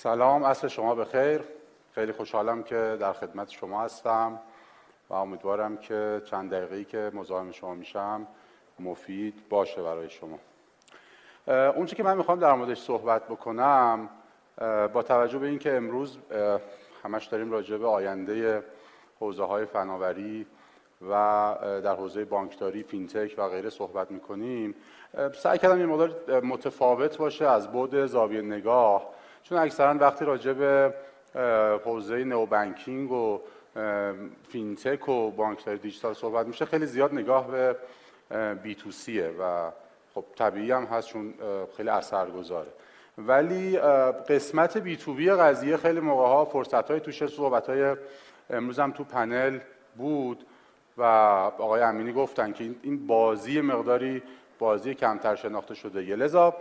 سلام، عصر شما بخیر. خیلی خوشحالم که در خدمت شما هستم و امیدوارم که چند دقیقه‌ای که مزاحم شما میشم مفید باشه برای شما. اون چیزی که من میخوام در موردش صحبت بکنم، با توجه به اینکه امروز همش داریم راجع به آینده حوزه‌های فناوری و در حوزه بانکداری، فینتک و غیره صحبت میکنیم، سعی کردم یه مقدار متفاوت باشه از بعد زاویه نگاه، چون اکثرا وقتی راجع به حوزه نئوبانکینگ و فینتک و بانکداری دیجیتال صحبت میشه خیلی زیاد نگاه به بی تو سیه و خب طبیعی هم هست چون خیلی اثرگذاره. ولی قسمت بی تو بی قضیه خیلی موقع‌ها فرصت‌های توشه. صحبت‌های امروز هم تو پنل بود و آقای امینی گفتن که این بازی مقداری بازی کمتر شناخته شده. لذا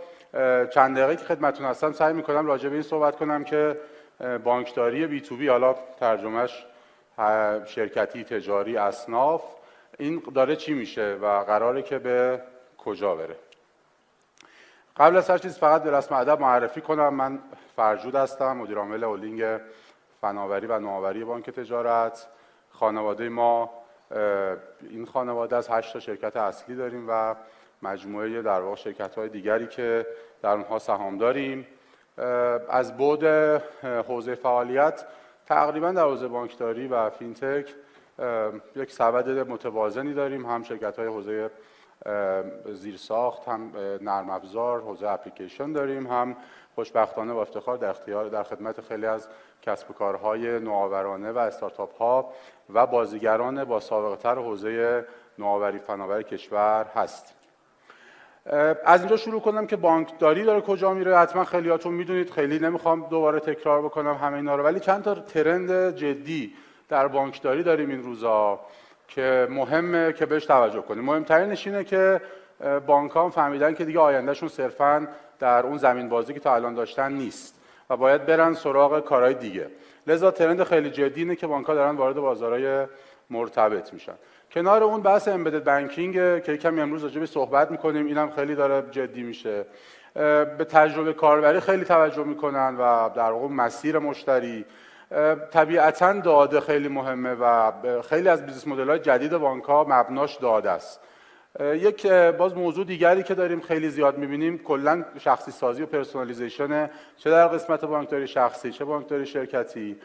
چند دقیقه که خدمتتون هستم سعی می‌کنم راجع به این صحبت کنم که بانکداری بی تو بی، حالا ترجمهش شرکتی، تجاری، اصناف، این داره چی میشه و قراره که به کجا بره. قبل از هر چیز فقط به رسم ادب معرفی کنم. من فرجود هستم، مدیر عامل هلدینگ فناوری و نوآوری بانک تجارت. خانواده ما این خانواده از 8 تا شرکت اصلی داریم و مجموعه در واقع شرکت‌های دیگری که در اونها سهام داریم. از بعد حوزه فعالیت تقریبا در حوزه بانکداری و فینتک یک سبد متوازنی داریم، هم شرکت‌های حوزه زیرساخت، هم نرم افزار، حوزه اپلیکیشن داریم، هم خوشبختانه با افتخار در خدمت خیلی از کسب و کارهای نوآورانه و استارتاپ‌ها و بازیگران با سابقه‌تر حوزه نوآوری فناوری کشور هست. از اینجا شروع کنم که بانکداری داره کجا میره. حتما خیلیاتون میدونید، خیلی نمیخوام دوباره تکرار بکنم همه اینا رو، ولی چند تا ترند جدی در بانکداری داریم این روزا که مهمه که بهش توجه کنیم. مهمترینش اینه که بانک‌ها فهمیدن که دیگه آیندهشون صرفاً در اون زمین بازی که تا الان داشتن نیست و باید برن سراغ کارهای دیگه. لذا ترند خیلی جدی اینه که بانک‌ها دارن وارد بازارهای مرتبط میشن. کنار اون بحث امبدد بانکینگ که کمی امروز راجع بهش صحبت می‌کنیم، اینم خیلی داره جدی میشه. به تجربه کاربری خیلی توجه می‌کنن و در واقع مسیر مشتری. طبیعتاً داده خیلی مهمه و خیلی از بیزنس مدل‌های جدید بانک‌ها مبناش داده است. یک باز موضوع دیگری که داریم خیلی زیاد می‌بینیم کلاً شخصی سازی و پرسونالیزیشن، چه در قسمت بانکداری شخصی چه بانکداری شرکتی.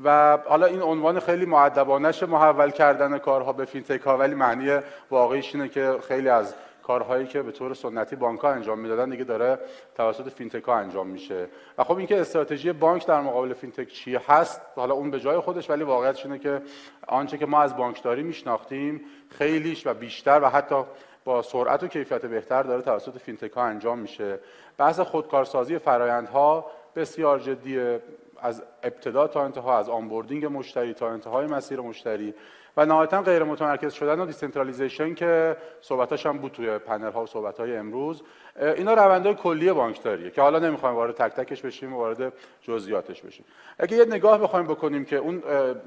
و حالا این عنوان خیلی مؤدبانه‌ش محول کردن کارها به فینتک ها، ولی معنی واقعیش اینه که خیلی از کارهایی که به طور سنتی بانک‌ها انجام میدادن دیگه داره توسط فینتک ها انجام میشه. و خب اینکه استراتژی بانک در مقابل فینتک چی هست، حالا اون به جای خودش، ولی واقعیتش اینه که آنچه که ما از بانکداری میشناختیم خیلیش و بیشتر و حتی با سرعت و کیفیت بهتر داره توسط فینتک ها انجام میشه. بحث خودکارسازی فرآیندها بسیار جدیه، از ابتدا تا انتها، از آنبوردینگ مشتری تا انتهای مسیر مشتری، و نهایتاً غیر متمرکز شدن و دیسنترالیزیشن که صحبتاش هم بود توی پنل ها و صحبت های امروز. اینا روندهای کلی بانکداریه که حالا نمیخوایم وارد تک تکش بشیم و وارد جزئیاتش بشیم. اگه یه نگاه بخوایم بکنیم که اون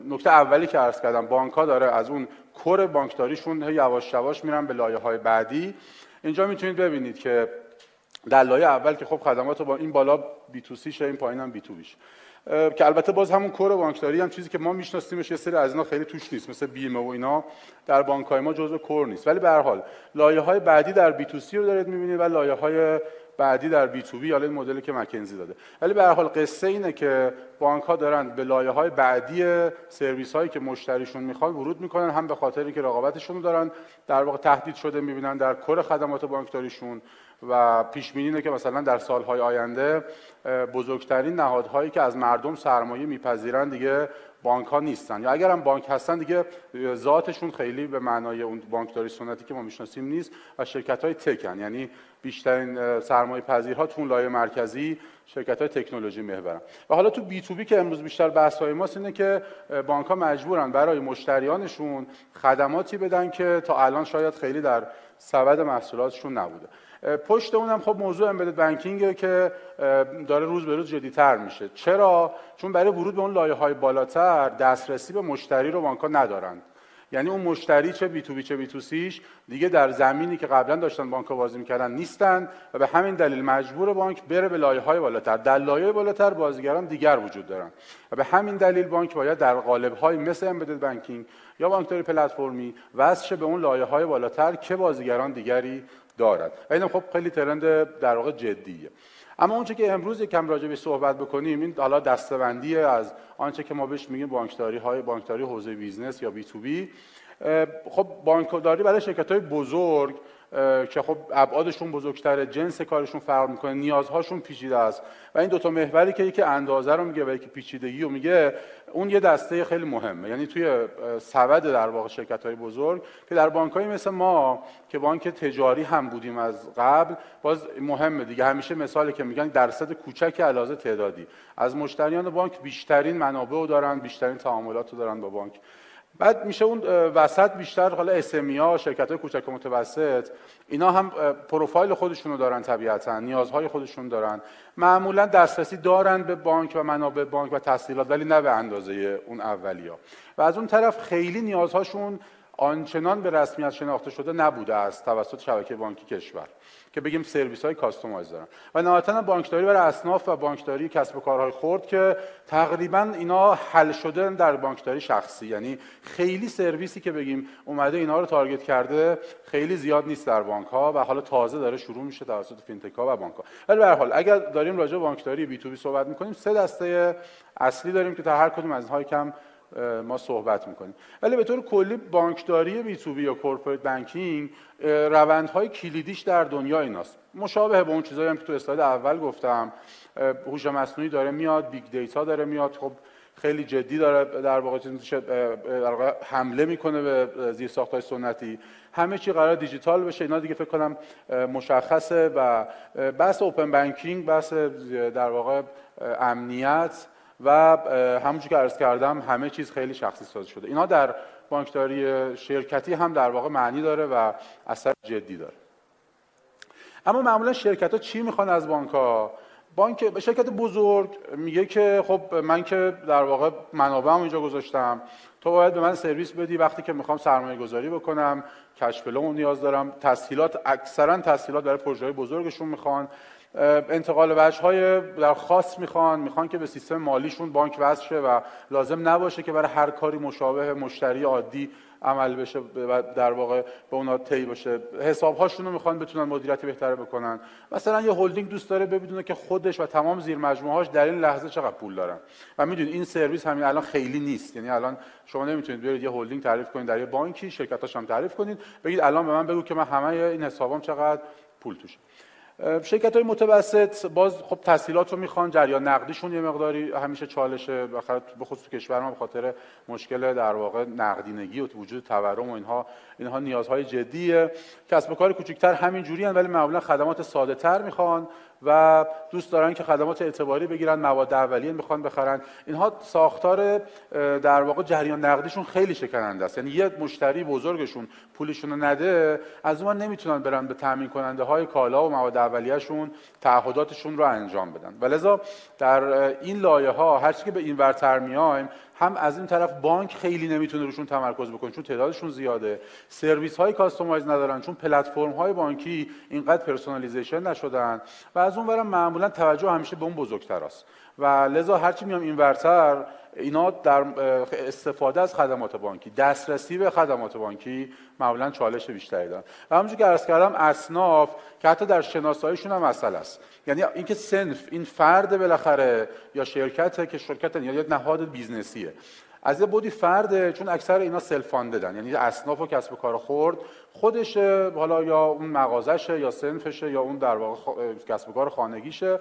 نکته اولی که عرض کردم، بانک‌ها داره از اون کور بانکداریشون یواش یواش میرن به لایه‌های بعدی. اینجا میتونید ببینید که در لایه اول که خب خدمات با این بالا بی تو سی شه، این پایین هم بی تو بیش، که البته باز همون کور بانکداری هم چیزی که ما میشناسیمش یه سری از اینا خیلی توش نیست، مثل بیمه و اینا در بانک‌های ما جزء کور نیست. ولی به هر حال لایه‌های بعدی در بی تو سی رو دارید می‌بینید و لایه‌های بعدی در بی تو بی، حالا این مدلی که مکنزی داده. ولی به هر حال قصه اینه که بانک‌ها دارن به لایه‌های بعدی سرویس‌هایی که مشتریشون می‌خواد ورود می‌کنن، هم به خاطر اینکه رقابتشون رو دارن در واقع تهدید شده می‌بینن در کور خدمات بانکداریشون، و پیش بینی اینه که مثلا در سال‌های آینده بزرگترین نهادهایی که از مردم سرمایه میپذیرن دیگه بانک‌ها نیستن، یا اگر هم بانک هستن دیگه ذاتشون خیلی به معنای اون بانکداری سنتی که ما میشناسیم نیست و شرکت‌های تکن، یعنی بیشترین سرمایه پذیرها تو اون لایه مرکزی شرکت‌های تکنولوژی محورن. و حالا تو بی تو بی که امروز بیشتر بحث‌های ماست اینه که بانک‌ها مجبورن برای مشتریانشون خدماتی بدن که تا الان شاید خیلی در سبد محصولاتشون نبوده. پشت اونم خب موضوع امبدد بانکینگ که داره روز به روز جدی‌تر میشه. چرا؟ چون برای ورود به اون لایه‌های بالاتر دسترسی به مشتری رو بانک‌ها ندارن. یعنی اون مشتری چه بی تو بی چه بی تو سیش دیگه در زمینی که قبلا داشتن بانک‌ها بازی می‌کردن نیستن و به همین دلیل مجبور بانک بره به لایه‌های بالاتر. در لایه‌های بالاتر بازیگران دیگر وجود دارن و به همین دلیل بانک باید در قالب‌های مثل امبدد بانکینگ یا بانکداری پلتفرمی وصل شه به اون لایه‌های بالاتر که بازیگران دیگری دارد. و این خب خیلی ترند در واقع جدیه. اما اونچه که امروز یکم راجع به صحبت بکنیم این حالا دسته‌بندی از آنچه که ما بهش میگیم بانکداری حوزه بیزنس یا بی تو بی. خب بانکداری برای شرکت‌های بزرگ که خب ابعادشون بزرگتره، جنس کارشون فرق میکنه، نیازهاشون پیچیده است و این دوتا محوری که یکی اندازه رو میگه و یکی پیچیدگی رو میگه، اون یه دسته خیلی مهمه. یعنی توی سبد در واقع شرکت‌های بزرگ که در بانک‌های مثل ما که بانک تجاری هم بودیم از قبل، باز مهمه دیگه. همیشه مثالی که میگن درصد کوچک علاوه تعدادی از مشتریان بانک بیشترین منابع رو دارن، بیشترین تعاملات رو دارن با بانک. بعد میشه اون وسط بیشتر حالا اس‌ام‌ای‌ها، شرکت‌های کوچک و متوسط، اینا هم پروفایل خودشون رو دارن، طبیعتاً نیازهای خودشون دارن، معمولاً دسترسی دارن به بانک و منابع بانک و تسهیلات، ولی نه به اندازه اون اولیا. و از اون طرف خیلی نیازهاشون آنچنان به رسمیت شناخته شده نبوده است توسط شبکه بانکی کشور که بگیم سرویس‌های کاستومایز دارن. و نهایتاً بانکداری برای اصناف و بانکداری کسب و کارهای خرد که تقریباً اینا حل شده در بانکداری شخصی، یعنی خیلی سرویسی که بگیم اومده اینا رو تارگت کرده خیلی زیاد نیست در بانک‌ها و حالا تازه داره شروع میشه توسط فینتک‌ها و بانک‌ها. ولی به هر حال اگر داریم راجع به بانکداری بی تو بی صحبت می‌کنیم، سه دسته اصلی داریم که در هر کدوم از اینها یکم ما صحبت میکنیم. ولی به طور کلی بانکداری بی تو بی یا کورپوریت بانکینگ روندهای کلیدیش در دنیا ایناست. مشابه به اون چیزایی هم که تو اسلاید اول گفتم، هوش مصنوعی داره میاد، بیگ دیتا داره میاد، خب خیلی جدی داره در واقع حمله میکنه به زیرساخت‌های سنتی. همه چی قرار دیجیتال بشه. اینا دیگه فکر کنم مشخصه و بحث اوپن بانکینگ، بحث در واقع امنیت و همونجوری که عرض کردم همه چیز خیلی شخصی سازی شده. اینا در بانکداری شرکتی هم در واقع معنی داره و اثر جدی داره. اما معمولا شرکت‌ها چی میخوان از بانک‌ها؟ شرکت بزرگ میگه که خب من که در واقع منابعم اینجا گذاشتم، تو باید به من سرویس بدی وقتی که میخوام سرمایه گذاری بکنم، کش فلو نیاز دارم، تسهیلات، اکثرا تسهیلات برای پروژه‌های بزرگشون میخوان، انتقال وجه‌های در خاص میخوان که به سیستم مالیشون بانک وصل شه و لازم نباشه که برای هر کاری مشابه مشتری عادی عمل بشه و در واقع به اونا طی بشه. حساب‌هاشون رو میخوان بتونن مدیریت بهتری بکنن. مثلا یه هلدینگ دوست داره بدونه که خودش و تمام زیر مجموعه‌هاش در این لحظه چقدر پول دارن. و میدونید این سرویس همین الان خیلی نیست. یعنی الان شما نمیتونید برید یه هلدینگ تعریف کنید در یه بانکی، شرکتاش هم تعریف کنید، بگید الان به من بگو که من همه این حسابام چقدر پول توشه. شرکت‌های متوسط باز خب تسهیلات رو میخوان، جریان نقدیشون یه مقداری همیشه چالشه، به خصوص کشور ما به خاطر مشکل در واقع نقدینگی و وجود تورم و اینها نیازهای جدیه. کسب و کار کوچکتر همین جوری ولی معمولا خدمات ساده‌تر میخوان و دوست دارن که خدمات اعتباری بگیرن، مواد اولیه میخوان بخرن. اینها ساختار در واقع جریان نقدیشون خیلی شکننده است. یعنی یه مشتری بزرگشون پولشون رو نده، از اون نمیتونن برن به تامین کننده های کالا و مواد اولیه‌شون تعهداتشون رو انجام بدن. ولذا در این لایه‌ها هر چی که به این ورتر میایم، هم از این طرف بانک خیلی نمیتونه روشون تمرکز بکنه چون تعدادشون زیاده، سرویس های کاستومایز ندارن چون پلتفرم های بانکی اینقدر پرسونالیزیشن نشدن و از اون ورم معمولا توجه همیشه به اون بزرگتراست و لذا هرچی میام این ورتر اینا در استفاده از خدمات بانکی، دسترسی به خدمات بانکی معمولا چالش بیشتری دارن. و همونجوری که عرض کردم اصناف که حتی در شناساییشون هم مسئله است. یعنی اینکه صنف این فرد بالاخره یا شرکته که شرکت یا یک نهاد بیزنسیه، از یه بودی فرده، چون اکثر اینا سلف فانددن، یعنی اصناف و کسب و کار خرد خودشه، حالا یا اون مغازشه یا صنفشه یا اون در واقع کسب و کار خانگیشه،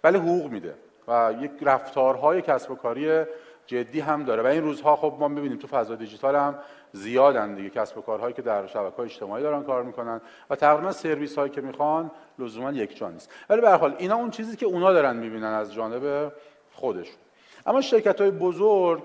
ولی حقوق میده و یک رفتارهای کسب و کاری جدی هم داره. و این روزها خب ما می‌بینیم تو فضای دیجیتال هم زیادن دیگه کسب و کارهایی که در شبکه‌های اجتماعی دارن کار میکنن و تقریبا سرویس‌هایی که میخوان لزوما یکجا نیست. ولی به هر حال اینا اون چیزی که اونا دارن میبینن از جانب خودشون. اما شرکت‌های بزرگ،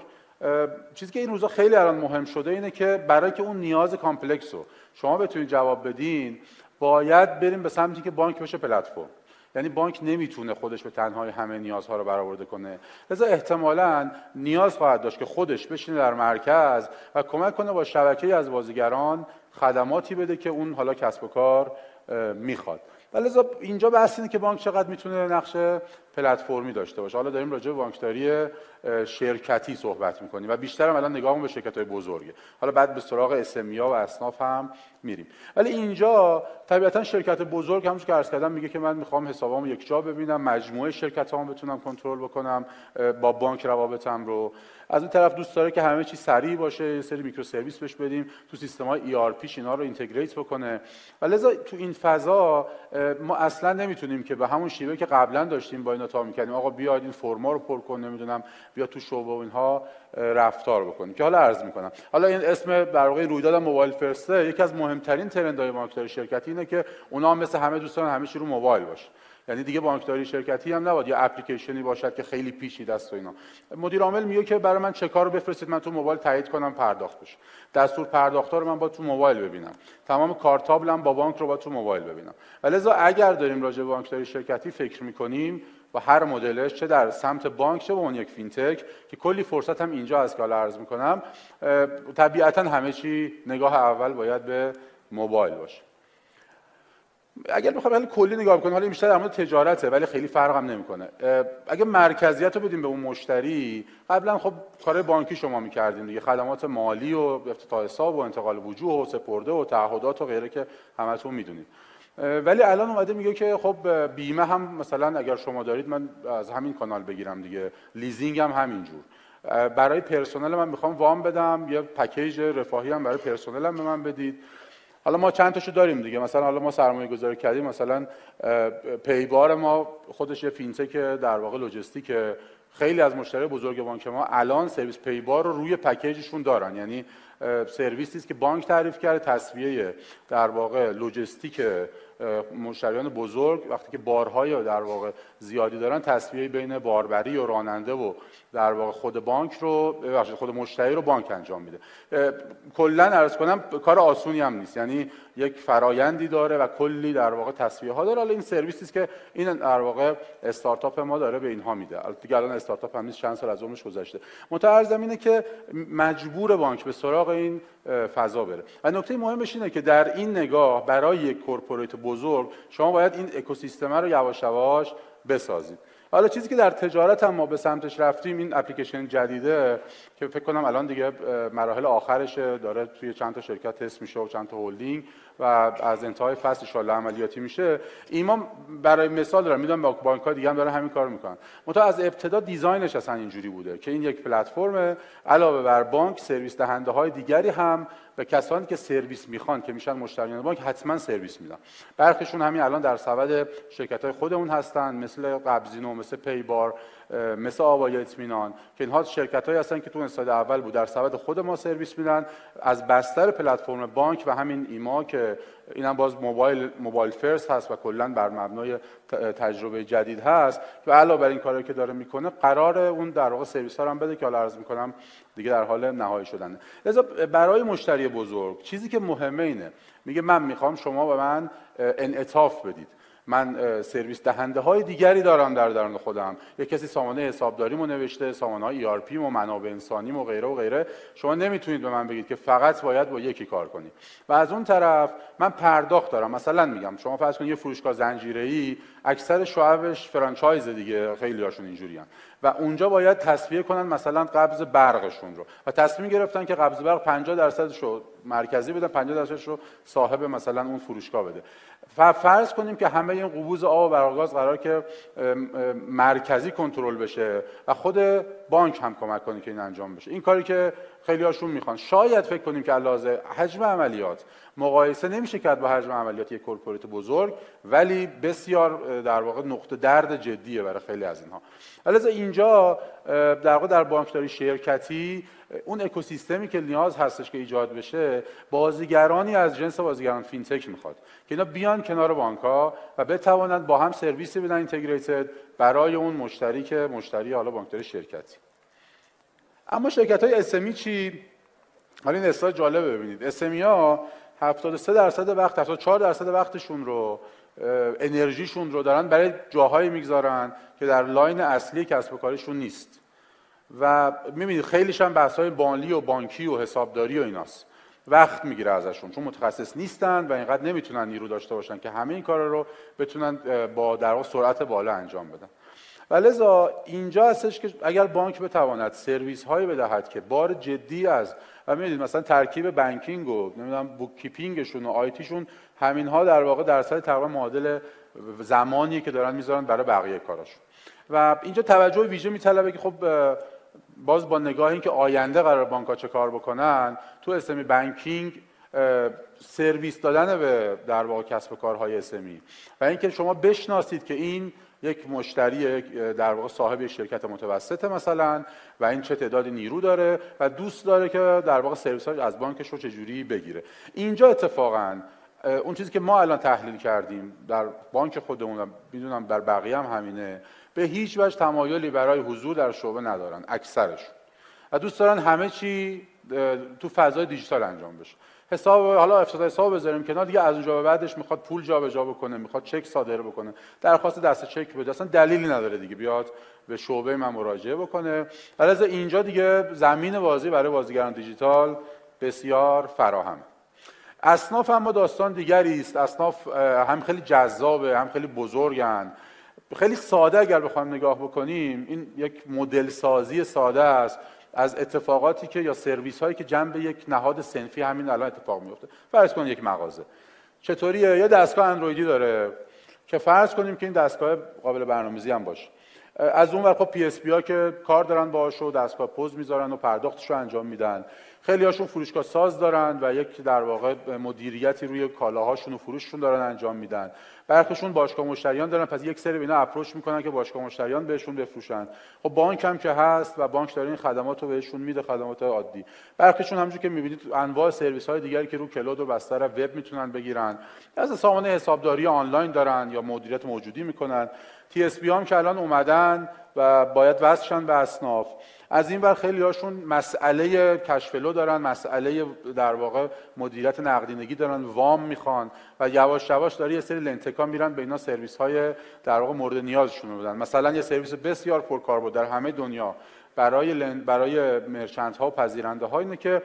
چیزی که این روزا خیلی الان مهم شده اینه که برای که اون نیاز کامپلکس رو شما بتونید جواب بدین، باید بریم به سمتی که بانک بشه پلتفرم. یعنی بانک نمیتونه خودش به تنهایی همه نیازها رو برآورده کنه، لذا احتمالاً نیاز خواهد داشت که خودش بشینه در مرکز و کمک کنه با شبکه‌ای از بازیگران خدماتی بده که اون حالا کسب و کار میخواد. لذا اینجا بحث اینه که بانک چقدر میتونه نقش پلتفرمی داشته باشه. حالا داریم راجع به بانکداری شرکتی صحبت میکنیم و بیشتر هم الان نگاهمون به شرکت‌های بزرگه. حالا بعد به سراغ اس‌ام‌ای‌ها و اصناف هم میریم. ولی اینجا طبیعتاً شرکت بزرگ همونش که عرض کردم میگه که من میخوام حسابامو یک جا ببینم، مجموعه شرکت‌هامو بتونم کنترل بکنم، با بانک روابطم رو. از اون طرف دوست داره که همه چی سریع باشه، یه سری میکرو سرویس بهش بدیم، تو سیستم‌های ERP اینا رو اینتگریت بکنه. و لذا تو این فضا ما اصلا نمیتونیم که به همون شیوه که قبلا داشتیم با اینا تا می‌کردیم آقا بیاید این فرما رو پر کن، نمیدونم بیا تو شعبه و اینها رفتار بکنیم، که حالا عرض می‌کنم. حالا این اسم در واقع رویداد موبایل فرسته، یکی از مهمترین ترندهای بانکداری شرکتی اینه که اونا مثل همه دوستان همه چی رو موبایل باشه. یعنی دیگه بانکداری شرکتی هم نباید یا اپلیکیشنی باشد که خیلی پیچیده است و اینا. مدیر عامل میگه که برای من چکار رو بفرستید، من تو موبایل تایید کنم پرداخت بشه. دستور پرداخت‌ها رو من با تو موبایل ببینم. تمام کارتابلم با بانک رو با تو موبایل ببینم. ولذا اگر داریم راجع به بانکداری شرکتی فکر می‌کنیم با هر مدلش، چه در سمت بانک چه به اون یک فینتک که کلی فرصت هم اینجا هست که حالا عرض می‌کنم، طبیعتاً همه چی نگاه اول باید به موبایل باشه. اگر بخوایم کلی نگاه کنیم، حالا بیشتر در مورد تجارته ولی خیلی فرق هم نمیکنه. اگه مرکزیت رو بدیم به اون مشتری، قبلا خب کار بانکی شما می‌کردیم دیگه، خدمات مالی و افتتاح حساب و انتقال وجوه و سپرده و تعهدات و غیره که همتون میدونید. ولی الان اومده میگه که خب بیمه هم مثلا اگر شما دارید من از همین کانال بگیرم دیگه، لیزینگ هم همینجور. برای پرسنل من میخوام وام بدم، یه پکیج رفاهی هم برای پرسنلم به من بدید. حالا ما چند تاشو داریم دیگه، مثلا حالا ما سرمایه گذاری کردیم، مثلا پیبار ما خودش یه فینتک در واقع لوجستیک، خیلی از مشتری بزرگ بانک ما الان سرویس پیبار رو روی پکیجشون دارن. یعنی سرویسی است که بانک تعریف کرده، تسویه در واقع لوجستیک مشتریان بزرگ وقتی که بارهای در واقع زیادی دارن، تسویه بین باربری و راننده و در واقع خود بانک رو، خود مشتری رو بانک انجام میده. کلا عرض کنم کار آسونی هم نیست، یعنی یک فرایندی داره و کلی در واقع تسویه ها داره. حالا این سرویسی است که این در واقع استارتاپ ما داره به اینها میده. البته دیگه الان استارتاپ هم نیست، چند سال از عمرش گذشته. متأرزم اینه که مجبور بانک به سراغ این فضا بره. و نکته مهمش اینه که در این نگاه برای یک کورپوریت بزرگ شما باید این اکوسیستم رو یواش یواش بسازید. حالا چیزی که در تجارت هم ما به سمتش رفتیم، این اپلیکیشن جدیده که فکر کنم الان دیگه مراحل آخرشه، داره توی چند تا شرکت تست میشه و چند تا هلدینگ و از انتهای فصل ان شاءالله عملیاتی میشه. اینا برای مثال دارم میدونم با بانک‌ها دیگه هم دارن همین کارو میکنن. منتها از ابتدا دیزاینش اصلا اینجوری بوده که این یک پلتفرم، علاوه بر بانک سرویس دهنده های دیگری هم به کسانی که سرویس میخوان که میشن مشتریان بانک حتما سرویس میدن. برخیشون همین الان در سبد شرکت‌های خودمون هستن، مثل قبضینو، مثل پیبار، مثل آوای اطمینان، که اینها شرکت‌هایی هستن که تو استاد اول بود در سبد خود ما سرویس میدن از بستر پلتفرم بانک و همین ایما که اینم باز موبایل فرست هست و کلا بر مبنای تجربه جدید هست و علاوه بر این کاری که داره میکنه قرار اون در واقع سرویس ها رو هم بده که حالا عرض میکنم دیگه در حال نهایی شدنه. لذا برای مشتری بزرگ چیزی که مهمه اینه، میگه من میخوام شما به من انعطاف بدید، من سرویس دهنده های دیگری دارم در درون خودم، یک کسی سامانه حسابداریمو نوشته، سامانه های ERP و منابع انسانی و غیره و غیره، شما نمیتونید به من بگید که فقط باید با یکی کار کنی. و از اون طرف من پرداخت دارم. مثلا میگم شما فرض کنید یه فروشگاه زنجیره‌ای اکثر شعبش فرانچایز دیگه، خیلی هاشون اینجوریان و اونجا باید تصفیه کنن مثلا قبض برقشون رو و تصمیم گرفتن که قبض برق 50% رو مرکزی بدن، 50% رو صاحب مثلا اون فروشگاه بده. فرض کنیم که همه این قبوز آب و برق گاز قرار که مرکزی کنترل بشه و خود بانک هم کمک کنه که این انجام بشه. این کاری که خیلی هاشون میخوان. شاید فکر کنیم که علاوه حجم عملیات مقایسه نمیشه کرد با حجم عملیات یک کورپوریت بزرگ، ولی بسیار در واقع نقطه درد جدیه برای خیلی از اینها. لذا اینجا در واقع در بانکداری شرکتی اون اکوسیستمی که نیاز هستش که ایجاد بشه، بازیگرانی از جنس بازیگران فینتک میخواد که اینا بیان کنار بانک‌ها و بتوانند با هم سرویسی بدن اینتگریتد برای اون مشتری که مشتری حالا بانکداری شرکتی. اما شرکت‌های اس‌امی چی؟ حالا این اسلاید جالبه ببینید. اس‌امی‌ها 73% وقت، 74% وقتشون رو انرژیشون رو دارن برای جاهایی میگذارن که در لاین اصلی کسب و کارشون نیست و میبینید خیلیش هم بحث‌های مالی و بانکی و حسابداری و ایناست. وقت میگیره ازشون چون متخصص نیستن و اینقدر نمیتونن نیرو داشته باشن که همه این کارا رو بتونن با در واقع سرعت بالا انجام بدن. و لذا اینجا هستش که اگر بانک بتواند سرویس هایی بدهد که بار جدی از و می‌بینید مثلا ترکیب بانکینگ و نمیدونم بوک کیپینگشون و آیتیشون همین ها در واقع درصد تقریبا معادل زمانی که دارن میذارن برای بقیه کاراشون و اینجا توجه ویژه میطلبه که خب باز با نگاه این که آینده قرار بانک‌ها چه کار بکنن تو اسمی بانکینگ سرویس دادن به در واقع کسب و کارهای اسمی و اینکه شما بشناسید که این یک مشتری در واقع صاحب یک شرکت متوسطه مثلا و این چه تعدادی نیرو داره و دوست داره که در واقع سرویس‌های از بانکش رو چجوری بگیره. اینجا اتفاقاً اون چیزی که ما الان تحلیل کردیم در بانک خودمون میدونم در بقیه هم همینه، به هیچ وجه تمایلی برای حضور در شعبه ندارن اکثرشون و دوست دارن همه چی تو فضای دیجیتال انجام بشه. حساب حالا افتتاح حساب بذاریم کنار دیگه، از اونجا به بعدش میخواد پول جابجا بکنه، میخواد چک صادر بکنه، درخواست دست چک بده، اصلا دلیلی نداره دیگه بیاد به شعبه من مراجعه بکنه. علاوه اینجا دیگه زمین بازی برای بازیگران دیجیتال بسیار فراهم. اصناف اما داستان دیگری است. اصناف هم خیلی جذابه، هم خیلی بزرگن. خیلی ساده اگر بخوایم نگاه بکنیم این یک مدل سازی ساده است از اتفاقاتی که یا سرویس هایی که جنب یک نهاد صنفی همین الان اتفاق میفته. فرض کنید یک مغازه چطوریه یه دستگاه اندرویدی داره که فرض کنیم که این دستگاه قابل برنامه‌ریزی هم باشه. از اون ور خب پی اس پی ها که کار دارن باهاش و دستگاه پوز میذارن و پرداختش رو انجام میدن. خیلی هاشون فروشگاه ساز دارن و یک در واقع مدیریتی روی کالاهاشون و فروششون دارن انجام میدن. برخیشون باشگاه مشتریان دارن، پس یک سری اینا اپروچ میکنن که باشگاه مشتریان بهشون بفروشن. خب بانک هم که هست و بانک داره این خدمات رو بهشون میده، خدمات عادی. برخیشون همونجوری که میبینید انواع سرویس های دیگری که رو کلود و بستر وب میتونن بگیرن. از سامانه حسابداری آنلاین دارن یا مدیریت موجودی میکنن. تی اس بی هم که الان اومدن و باید وصلشن به اصناف. از این ور خیلی هاشون مسئله کشفلو دارن، مسئله در واقع مدیریت نقدینگی دارن، وام میخوان و یواش یواش داره یه سری لنتکا میرن به اینا سرویس های در واقع مورد نیازشون رو بدن. مثلا یه سرویس بسیار پرکاربرد در همه دنیا برای مرچنت ها و پذیرنده ها اینه که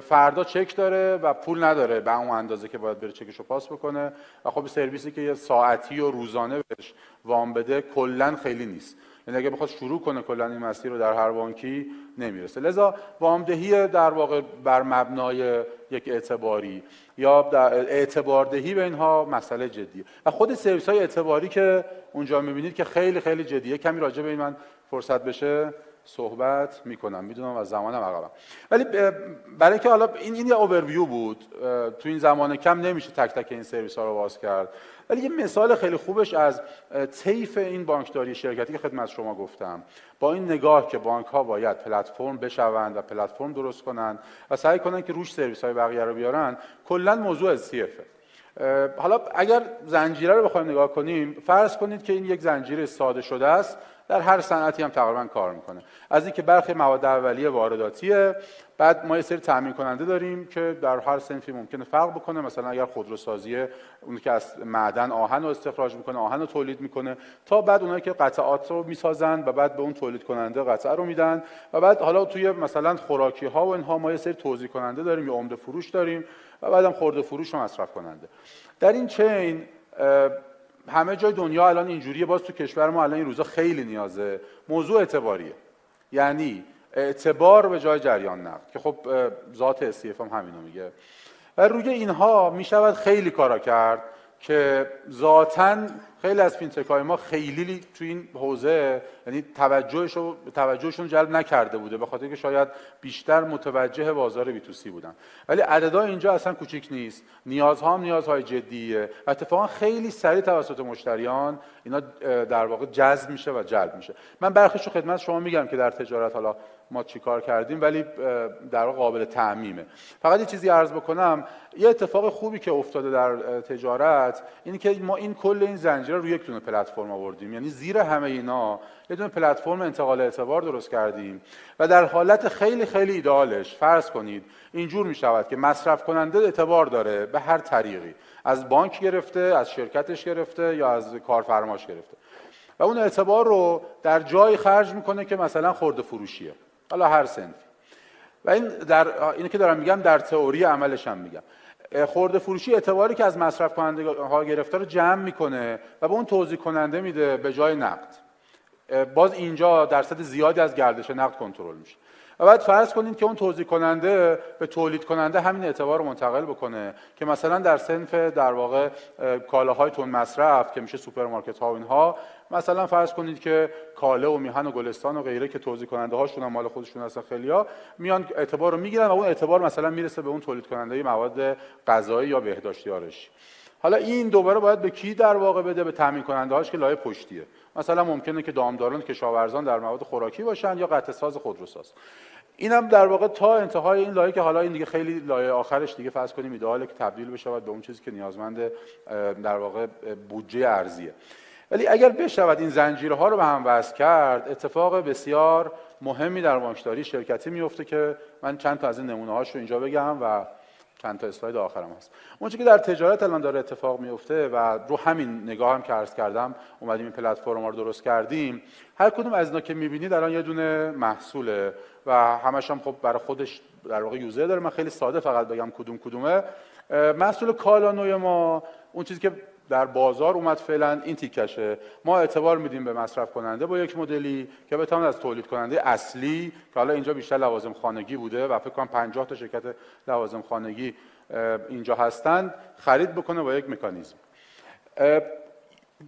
فردا چک داره و پول نداره به اون اندازه که باید بره چکش رو پاس بکنه و خب سرویسی که یه ساعتی و روزانه بهش وام بده کلا خیلی نیست. یعنی اگه بخواد شروع کنه کلا این مسیر رو در هر بانکی نمیرسه. لذا وامدهی در واقع بر مبنای یک اعتباری یا اعتباردهی به اینها مسئله جدیه و خود سرویس های اعتباری که اونجا میبینید که خیلی خیلی جدیه. کمی راجع به این من فرصت بشه صحبت میکنم، میدونم از زمانم عقبم، ولی برای اینکه حالا این یه اوورویو بود، تو این زمان کم نمیشه تک تک این سرویس ها رو باز کرد، ولی یه مثال خیلی خوبش از طیف این بانکداری شرکتی که خدمت شما گفتم با این نگاه که بانک ها باید پلتفرم بشوند و پلتفرم درست کنن و سعی کنن که روش سرویس های بقیه رو بیارن، کلا موضوع از CF. حالا اگر زنجیره رو بخوایم نگاه کنیم، فرض کنید که این یک زنجیره ساده شده است، در هر صنعتی هم تقریبا کار میکنه. از اینکه برخی مواد اولیه وارداتیه، بعد ما یه سری تامین کننده داریم که در هر صنفی ممکنه فرق بکنه. مثلا اگر خودروسازیه، اون که از معدن آهن رو استخراج میکنه، آهن رو تولید میکنه، تا بعد اونایی که قطعات رو میسازن و بعد به اون تولید کننده قطعه رو میدن و بعد حالا توی مثلا خوراکی ها و اینها ما یه سری توزیع کننده داریم یا عمده فروش داریم و بعدم خرده فروش و مصرف کننده. در این چین همه جای دنیا الان اینجوریه، باز تو کشور ما الان این روزا خیلی نیازه. موضوع اعتباریه، یعنی اعتبار به جای جریان نقد که خب ذات SCF هم همینو میگه و روی اینها میشود خیلی کارا کرد که ذاتاً خیلی از فینتک‌های ما خیلی تو این حوزه یعنی توجهشون جلب نکرده بوده، به خاطر اینکه شاید بیشتر متوجه بازار بی تو سی بودن، ولی عددا اینجا اصلا کوچیک نیست، نیازها هم نیازهای جدیه و اتفاقا خیلی سریع توسط مشتریان اینا در واقع جذب میشه و جلب میشه. من برخیشو خدمت شما میگم که در تجارت حالا ما چیکار کردیم، ولی در واقع قابل تعمیمه. فقط یه چیزی عرض بکنم، یه اتفاق خوبی که افتاده در تجارت اینه که ما این کل این زنجیره زنجیره رو یک دونه پلتفرم آوردیم، یعنی زیر همه اینا یه دونه پلتفرم انتقال اعتبار درست کردیم و در حالت خیلی خیلی ایدئالش فرض کنید اینجور می شود که مصرف کننده اعتبار داره به هر طریقی، از بانک گرفته، از شرکتش گرفته یا از کارفرماش گرفته و اون اعتبار رو در جایی خرج میکنه که مثلا خرده فروشیه، حالا هر صنفی. و اینی که دارم میگم در تئوری عملش هم میگم. خرده فروشی اعتباری که از مصرف کننده ها گرفته رو جمع میکنه و به اون توزیع کننده میده به جای نقد. باز اینجا درصد زیادی از گردش نقد کنترل میشه. و بعد فرض کنید که اون توزیع کننده به تولید کننده همین اعتبار رو منتقل بکنه که مثلا در صنف در واقع کالاهای تون مصرف که میشه سوپرمارکت ها و اینها، مثلا فرض کنید که کاله و میهن و گلستان و غیره که توزیع کننده هاشون هم مال خودشون هستن، خیلیا میان اعتبار رو میگیرن و اون اعتبار مثلا میرسه به اون تولید کننده مواد غذایی یا بهداشتی آرایشی. حالا این دوباره باید به کی در واقع بده؟ به تامین کننده هاش که لایه پشتیه. مثلا ممکنه که دامداران کشاورزان در مواد خوراکی باشن یا قطع ساز خودروساز. اینم در واقع تا انتهای این لایه که حالا این دیگه خیلی لایه آخرش دیگه فرض کنیم ایدئاله که تبدیل بشه به اون چیزی که نیازمند در واقع بودجه ارزیه. ولی اگر بشود این زنجیرها رو به هم وصل کرد، اتفاق بسیار مهمی در بانکداری شرکتی میفته که من چند تا از این نمونه‌هاش رو اینجا بگم و چند تا اسلاید آخرم هست. اون چیزی که در تجارت الان داره اتفاق میفته و رو همین نگاه هم که عرض کردم اومدیم این پلتفرم رو درست کردیم، هر کدوم از اینا که می‌بینید الان یه دونه محصوله و همش هم خب برای خودش در واقع یوزر داره. من خیلی ساده فقط بگم کدومه. محصول کالا نوع ما، اون چیزی که در بازار اومد فعلا این تیکشه، ما اعتبار میدیم به مصرف کننده با یک مدلی که بتونه از تولید کننده اصلی که حالا اینجا بیشتر لوازم خانگی بوده و فکر کنم 50 تا شرکت لوازم خانگی اینجا هستند خرید بکنه با یک مکانیزم.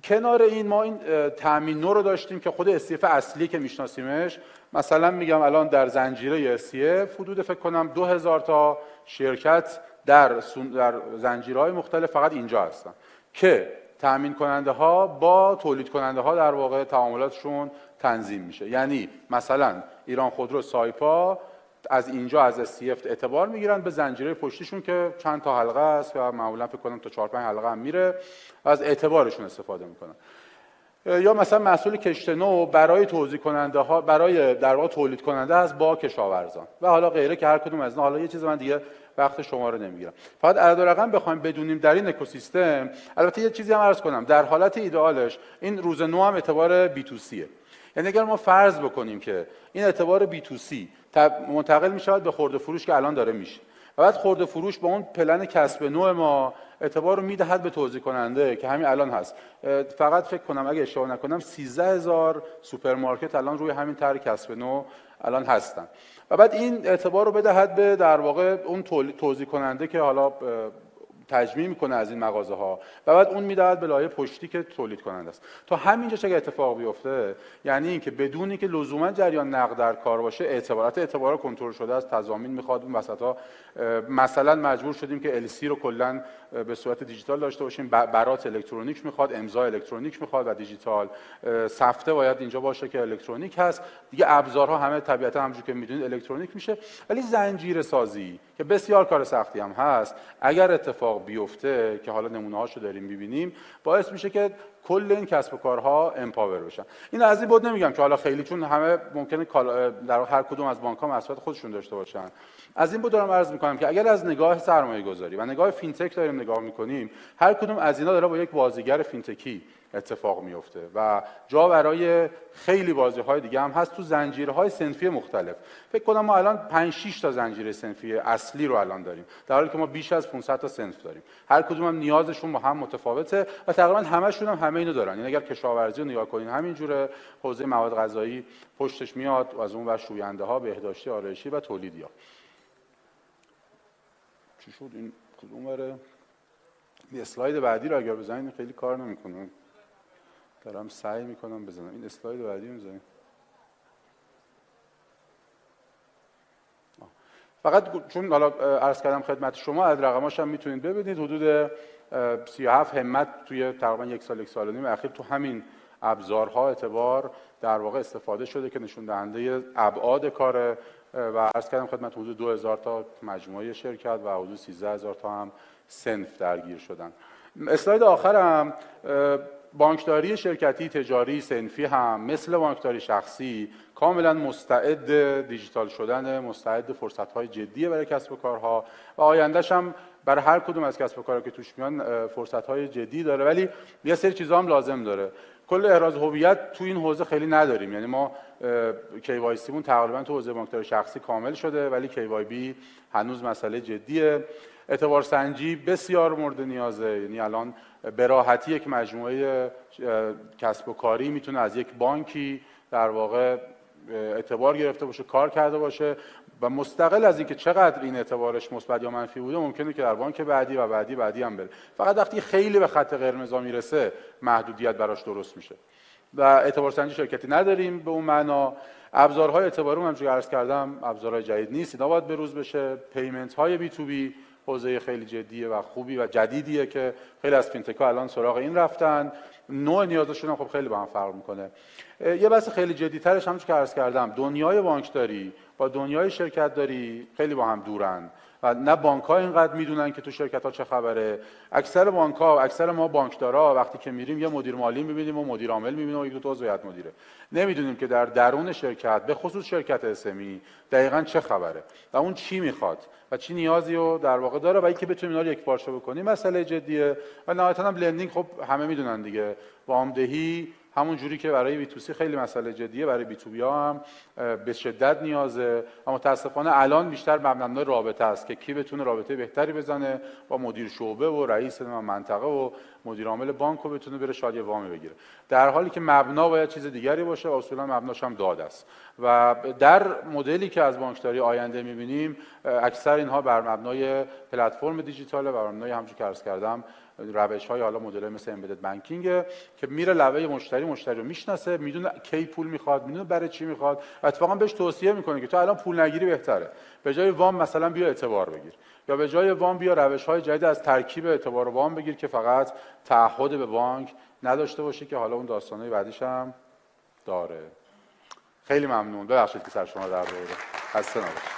کنار این ما این تامین نو رو داشتیم که خود SCF اصلی که میشناسیمش، مثلا میگم الان در زنجیره SCF حدود فکر کنم 2000 تا شرکت در زنجیرهای مختلف فقط اینجا هستن که تامین کننده ها با تولید کننده ها در واقع تعاملاتشون تنظیم میشه. یعنی مثلا ایران خودرو، سایپا از اینجا از SCF اعتبار میگیرن به زنجیره پشتیشون که چند تا حلقه است و معمولا فکر کنم تا 4 5 حلقه هم میره، از اعتبارشون استفاده میکنن. یا مثلا محصول کشت نو برای توزیع کننده ها، برای در واقع تولید کننده از با کشاورزان و حالا غیره که هر کدوم از اینا، حالا یه چیز من دیگه وقت شما رو نمیگیرم. فقط عدد و رقم بخوایم بدونیم در این اکوسیستم. البته یه چیزی هم عرض کنم، در حالت ایدئالش این روز نو هم اعتبار B2C، یعنی اگر ما فرض بکنیم که این اعتبار B2C منتقل میشود به خرده فروش که الان داره میشه و بعد خرده فروش با اون پلن کسب نوع ما اعتبار رو میدهد به توزیع کننده که همین الان هست. فقط فکر کنم اگه اشتباه نکنم 13000 سوپرمارکت الان روی همین طرح کسب نوع الان هستن و بعد این اعتبار رو بدهد به در واقع اون توزیع کننده که حالا تجمیع میکنه از این مغازه ها و بعد اون میدهد به لایه پشتی که تولید کننده است. تا همینجا چه اتفاق بیفته، یعنی اینکه بدون اینکه لزوما جریان نقد در کار باشه، اعتبارات کنترل شده است، تضامین میخواد اون وسطا. مثلا مجبور شدیم که LC رو کلا به صورت دیجیتال داشته باشیم، برات الکترونیک میخواد، امضا الکترونیک میخواد و دیجیتال، سفته باید اینجا باشه که الکترونیک هست دیگه. ابزارها همه طبیعتا همونجوری که میدونید الکترونیک میشه. ولی زنجیره سازی که بسیار کار سختی هم هست، اگر اتفاق بیفته که حالا نمونه‌هاشو داریم می‌بینیم، باعث میشه که کل این کسب و کارها امپاور بشن. این از این بود نمیگم که حالا خیلی، چون همه ممکنه در هر کدوم از بانک‌ها مسئولیت خودشون داشته باشن. از این بود دارم عرض می‌کنم که اگر از نگاه سرمایه‌گذاری و نگاه فینتک داریم نگاه می‌کنیم، هر کدوم از اینا داره با یک بازیگر فینتکی اتفاق میفته و جا برای خیلی بازی‌های دیگه هم هست تو زنجیرهای صنفی مختلف. فکر کنم ما الان 5 6 تا زنجیره صنفی اصلی رو الان داریم، در حالی که ما بیش از 500 تا صنف داریم. هر کدوم هم نیازشون با هم متفاوته و تقریبا همشون هم همه اینو دارن. یعنی اگر کشاورزی رو نگاه کنین همینجوره، حوزه مواد غذایی پشتش میاد، از اون ور شوینده‌ها، بهداشتی، آرایشی و تولیدیا. چی شد این کدوم بره؟ این اسلاید بعدی رو اگر بزنید خیلی کار نمی‌کنه. دارم سعی میکنم بزنم. این اسلاید بعدی میذاریم. فقط چون حالا عرض کردم خدمت شما، از رقماش هم میتونید ببینید. حدود 37 همت توی تقریبا یک سال و نیم اخیر تو همین ابزارها اعتبار در واقع استفاده شده که نشون دهنده ابعاد کاره و عرض کردم خدمت حدود 2000 تا مجموعه شرکت و حدود 13000 تا هم صنف درگیر شدن. اسلاید آخرم بانکداری شرکتی، تجاری، صنفی هم مثل بانکداری شخصی کاملا مستعد دیجیتال شدن، مستعد فرصت‌های جدی برای کسب و کارها و آیندهش هم برای هر کدوم از کسب و کارها که توش میان فرصت‌های جدی داره، ولی یه سری چیزا هم لازم داره. کل احراز هویت تو این حوزه خیلی نداریم، یعنی ما KYC مون تقریبا تو حوزه بانکداری شخصی کامل شده، ولی KYB هنوز مسئله جدیه. اعتبار سنجی بسیار مورد نیازه، یعنی الان به راحتی یک مجموعه کسب و کاری میتونه از یک بانکی در واقع اعتبار گرفته باشه، کار کرده باشه و مستقل از اینکه چقدر این اعتبارش مثبت یا منفی بوده ممکنه که در بانک بعدی و بعدی هم بره. فقط وقتی خیلی به خط قرمزا میرسه محدودیت براش درست میشه. و اعتبار سنجی شرکتی نداریم به اون معنا. ابزارهای اعتباری هم همونجوری عرض کردم ابزارهای جدید نیست، اینا باید بروز بشه. پیمنت های بی تو بی حوزه خیلی جدیه و خوبی و جدیدیه که خیلی از فینتک‌ها الان سراغ این رفتن. نوع نیازشون هم خب خیلی با هم فرق میکنه. یه بحث خیلی جدی‌ترش همونجوری که عرض کردم، دنیای بانکداری با دنیای شرکت داری خیلی با هم دورن و نه بانک‌ها اینقدر میدونن که تو شرکت‌ها چه خبره. اکثر بانک‌ها، اکثر ما بانکدارا وقتی که میریم یه مدیر مالی می‌بینیم و مدیر عامل می‌بینیم و یک دو تا عضو هیئت مدیره. نمیدونیم که در درون شرکت به خصوص شرکت اسمی دقیقاً چه خبره و اون چی می‌خواد و چی نیازی رو در واقع داره و اینکه بتونیم اینا رو یکپارچه بکنیم مسئله جدیه. و نهایتاً هم لندینگ خب همه میدونن دیگه، وامدهی همون جوری که برای بی تو سی خیلی مسئله جدیه، برای بی تو بی هم به شدت نیازه. اما متاسفانه الان بیشتر مبنای رابطه است که کی بتونه رابطه بهتری بزنه با مدیر شعبه و رئیس منطقه و مدیر عامل بانک رو بتونه بره شاید یه وامی بگیره، در حالی که مبنا باید چیز دیگری باشه و اصولا مبناش هم داد است. و در مدلی که از بانکداری آینده می‌بینیم اکثر اینها بر مبنای پلتفرم دیجیتاله و بر مبنای همونجوری که عرض کردم روش‌های حالا مدل مثل امبدد بانکینگ که میره لبه مشتری رو میشناسه، میدونه کی پول میخواد، میدونه برای چی میخواد، اتفاقا بهش توصیه میکنه که تو الان پول نگیری بهتره، به جای وام مثلا بیا اعتبار بگیر، یا به جای وام بیا روش‌های جدید از ترکیب اعتبار و وام بگیر که فقط تعهد به بانک نداشته باشه که حالا اون داستانای بعدیش هم داره. خیلی ممنون، ببخشید که سر شما در آوردم. خسته نباشید.